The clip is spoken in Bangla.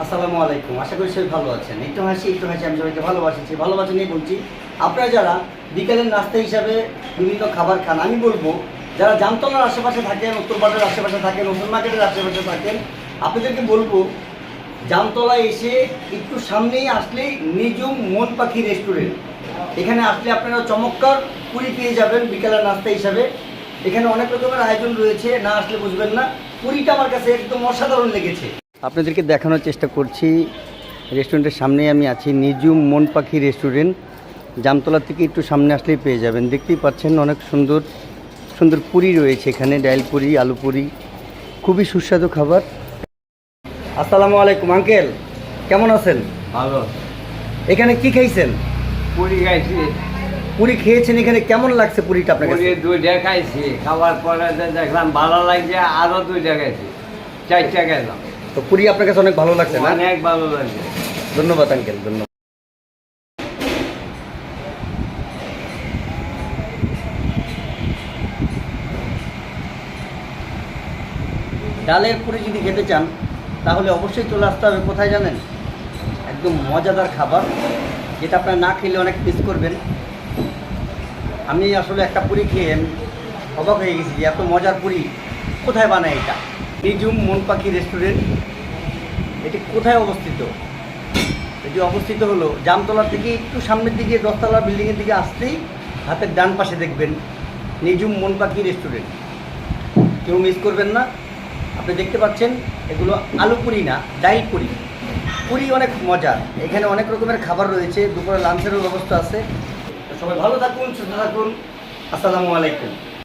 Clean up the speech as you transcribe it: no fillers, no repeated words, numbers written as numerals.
আসসালামু আলাইকুম। আশা করি সবাই ভালো আছেন। একটু হাসি আমি সবাইকে ভালোবাসি। ভালোবাসা নিয়ে বলছি, আপনারা যারা বিকেলের নাস্তা হিসাবে বিভিন্ন খাবার খান, আমি বলবো যারা জামতলার আশেপাশে থাকেন, উত্তরপাড়ার আশেপাশে থাকেন, ওপেন মার্কেটের আশেপাশে থাকেন, আপনাদেরকে বলবো জামতলায় এসে একটু সামনেই আসলেই নিজুম মন পাখি রেস্টুরেন্ট। এখানে আসলে আপনারা চমৎকার পুরি পেয়ে যাবেন বিকেলের নাস্তা হিসাবে। এখানে অনেক রকমের আয়োজন রয়েছে, না আসলে বুঝবেন না। পুরিটা আমার কাছে একদম অসাধারণ লেগেছে। আপনাদেরকে দেখানোর চেষ্টা করছি, রেস্টুরেন্টের সামনেই আমি আছি, নিজুম মন পাখি রেস্টুরেন্ট। জামতলা থেকে একটু সামনে আসলেই পেয়ে যাবেন। দেখতেই পাচ্ছেন অনেক সুন্দর সুন্দর পুরি রয়েছে এখানে, ডাল পুরি, আলু পুরি, খুবই সুস্বাদু খাবার। আসসালামু আলাইকুম আঙ্কেল, কেমন আছেন? ভালো। এখানে কি খাইছেন? পুরি খাইছি। পুরি খেয়েছেন, এখানে কেমন লাগছে পুরিটা আপনার পুরি কাছে? 2টা খাইছি, খাওয়ার পরে দেখলাম ভালো লাগছে, আরো 2টা খাইছি, 4টা খেলাম। তো পুরি আপনার কাছে অনেক ভালো লাগছে না? অনেক ভালো লাগছে। ধন্যবাদ আঙ্কেল, ধন্যবাদ। ডালের পুরি যদি খেতে চান তাহলে অবশ্যই চলে আসতে হবে। কোথায় জানেন? একদম মজাদার খাবার, যেটা আপনারা না খেলে অনেক মিস করবেন। আমি আসলে একটা পুরি খেয়ে আমি অবাক হয়ে গেছি যে এত মজার পুরি কোথায় বানায় এটা। নিজুম মন পাখি রেস্টুরেন্ট, এটি কোথায় অবস্থিত? এটি অবস্থিত হলো জামতলা থেকে একটু সামনের দিকে, 10তলা বিল্ডিংয়ের দিকে আসতেই হাতের ডান পাশে দেখবেন নিজুম মন পাখি রেস্টুরেন্ট। কেউ মিস করবেন না। আপনি দেখতে পাচ্ছেন এগুলো আলু পুরি না, ডাল পুরি। পুরি অনেক মজার, এখানে অনেক রকমের খাবার রয়েছে, দুপুরে লাঞ্চেরও ব্যবস্থা আছে। তো সবাই ভালো থাকুন, সুস্থ থাকুন। আসসালামু আলাইকুম।